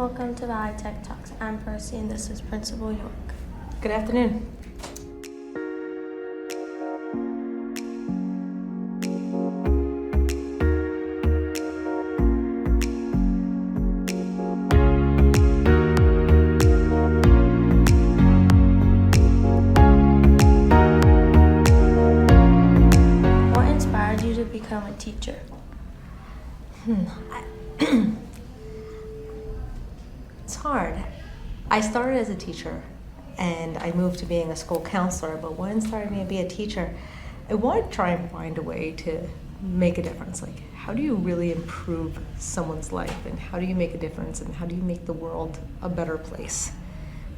Welcome to Ballet Tech Talks. I'm Persey and this is Principal York. Good afternoon. What inspired you to become a teacher? It's hard. I started as a teacher and I moved to being a school counselor, but what inspired me to be a teacher? I wanted to try and find a way to make a difference. Like, how do you really improve someone's life, and how do you make a difference, and how do you make the world a better place?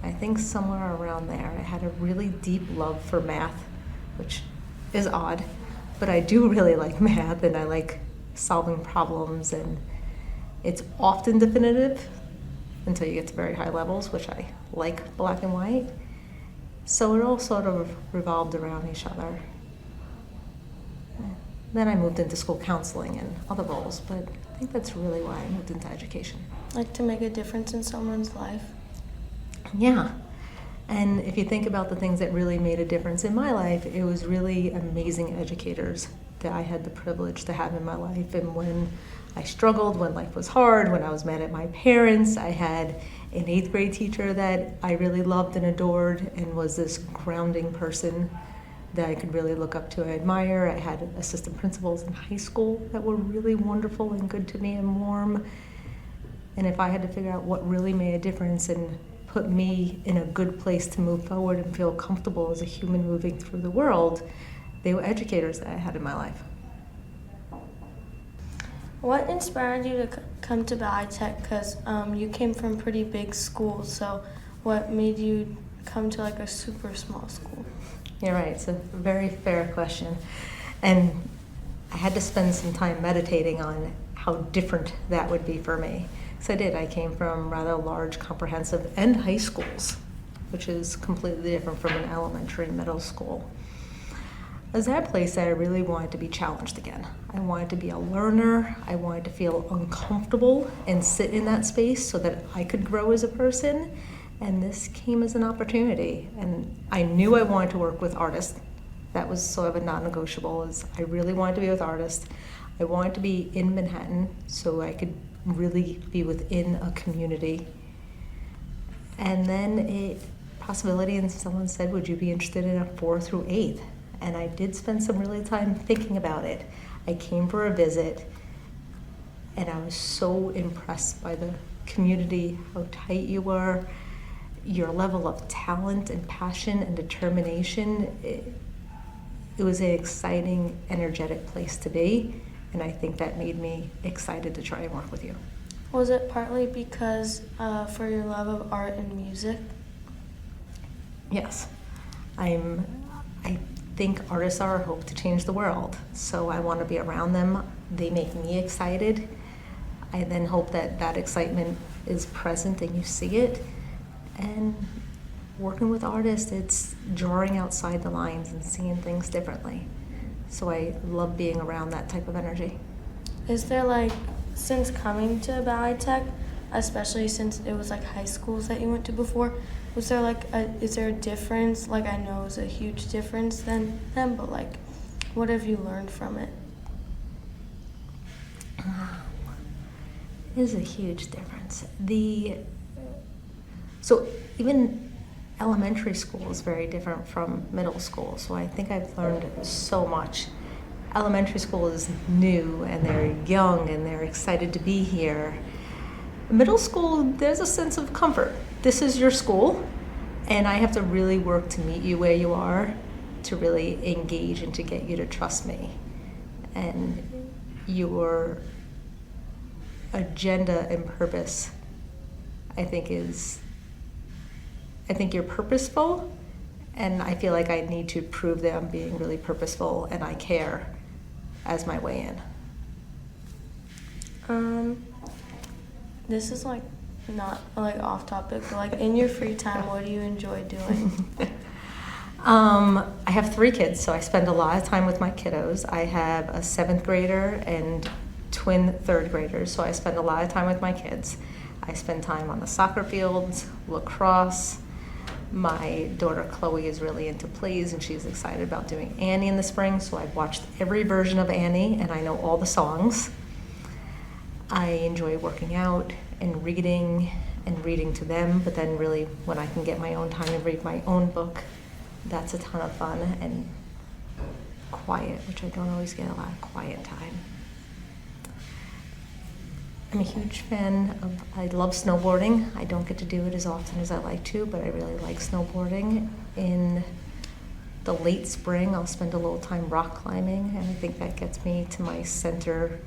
I think somewhere around there I had a really deep love for math, which is odd, but I do really like math and I like solving problems, and it's often definitive until you get to very high levels, which I like black and white. So it all sort of revolved around each other. Then I moved into school counseling and other roles, but I think that's really why I moved into education. Like to make a difference in someone's life? Yeah. And if you think about the things that really made a difference in my life, it was really amazing educators that I had the privilege to have in my life. And when I struggled, when life was hard, when I was mad at my parents, I had an 8th grade teacher that I really loved and adored and was this grounding person that I could really look up to and admire. I had assistant principals in high school that were really wonderful and good to me and warm. And if I had to figure out what really made a difference and put me in a good place to move forward and feel comfortable as a human moving through the world, they were educators that I had in my life. What inspired you to come to Ballet Tech? Because you came from pretty big schools, so what made you come to like a super small school? You're right, it's a very fair question. And I had to spend some time meditating on how different that would be for me. So I did. I came from rather large, comprehensive, and high schools, which is completely different from an elementary and middle school. I was at a place that I really wanted to be challenged again. I wanted to be a learner. I wanted to feel uncomfortable and sit in that space so that I could grow as a person. And this came as an opportunity. And I knew I wanted to work with artists. That was sort of a non-negotiable, is I really wanted to be with artists. I wanted to be in Manhattan so I could really be within a community. And then a possibility, and someone said, would you be interested in a 4th through 8th? And I did spend some really time thinking about it. I came for a visit and I was so impressed by the community, how tight you were, your level of talent and passion and determination. It was an exciting, energetic place to be. And I think that made me excited to try and work with you. Was it partly because for your love of art and music? Yes. I think artists are a hope to change the world. So I want to be around them. They make me excited. I then hope that that excitement is present and you see it. And working with artists, it's drawing outside the lines and seeing things differently. So I love being around that type of energy. Is there like, since coming to Ballet Tech, especially since it was like high schools that you went to before, was there like is there a difference? Like I know it was a huge difference then, but like what have you learned from it? It is a huge difference. So even elementary school is very different from middle school, so I think I've learned so much. Elementary school is new and they're young and they're excited to be here. Middle school, there's a sense of comfort. This is your school and I have to really work to meet you where you are, to really engage and to get you to trust me. And your agenda and purpose, I think you're purposeful, and I feel like I need to prove that I'm being really purposeful and I care as my way in. This is like not like off topic, but like in your free time, what do you enjoy doing? I have 3 kids, so I spend a lot of time with my kiddos. I have a 7th grader and twin 3rd graders, so I spend a lot of time with my kids. I spend time on the soccer fields, lacrosse. My daughter Chloe is really into plays and she's excited about doing Annie in the spring, so I've watched every version of Annie and I know all the songs. I enjoy working out and reading to them, but then really when I can get my own time to read my own book, that's a ton of fun, and quiet, which I don't always get a lot of quiet time. I'm a huge fan of, I love snowboarding. I don't get to do it as often as I like to, but I really like snowboarding. In the late spring, I'll spend a little time rock climbing, and I think that gets me to my center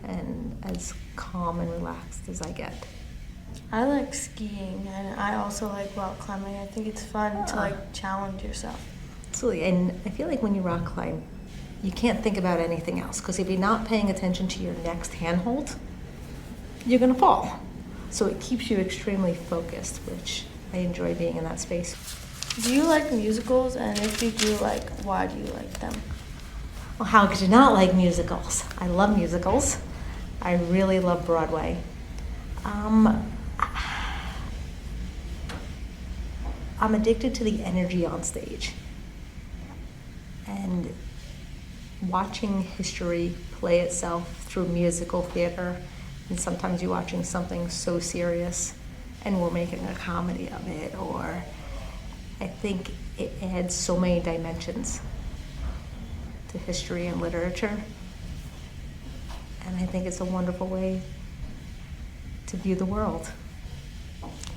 and as calm and relaxed as I get. I like skiing, and I also like rock climbing. I think it's fun to like challenge yourself. Absolutely, and I feel like when you rock climb, you can't think about anything else, because if you're not paying attention to your next handhold, you're gonna fall. So it keeps you extremely focused, which I enjoy being in that space. Do you like musicals? And if you do, like, why do you like them? Well, how could you not like musicals? I love musicals. I really love Broadway. I'm addicted to the energy on stage. And watching history play itself through musical theater, and sometimes you're watching something so serious and we're making a comedy of it, or I think it adds so many dimensions to history and literature. And I think it's a wonderful way to view the world.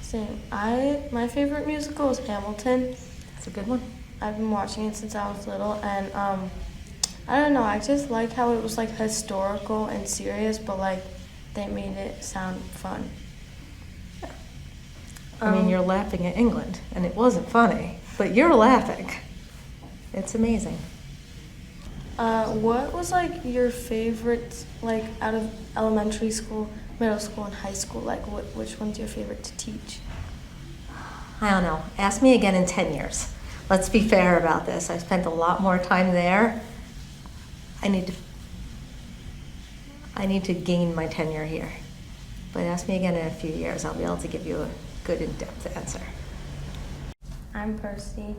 Same. My favorite musical is Hamilton. That's a good one. I've been watching it since I was little, and I don't know, I just like how it was like historical and serious, but like they made it sound fun. I mean, you're laughing at England, and it wasn't funny, but you're laughing. It's amazing. What was like your favorite, like out of elementary school, middle school, and high school? Like which one's your favorite to teach? I don't know. Ask me again in 10 years. Let's be fair about this. I spent a lot more time there. I need to gain my tenure here. But ask me again in a few years. I'll be able to give you a good in-depth answer. I'm Persey.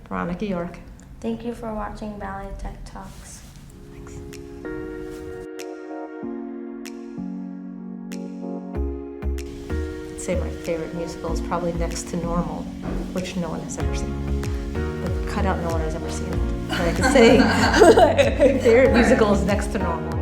Veronica York. Thank you for watching Ballet Tech Talks. Thanks. I'd say my favorite musical is probably Next to Normal, which no one has ever seen. But cut out no one has ever seen it. But I could say my favorite musical is Next to Normal.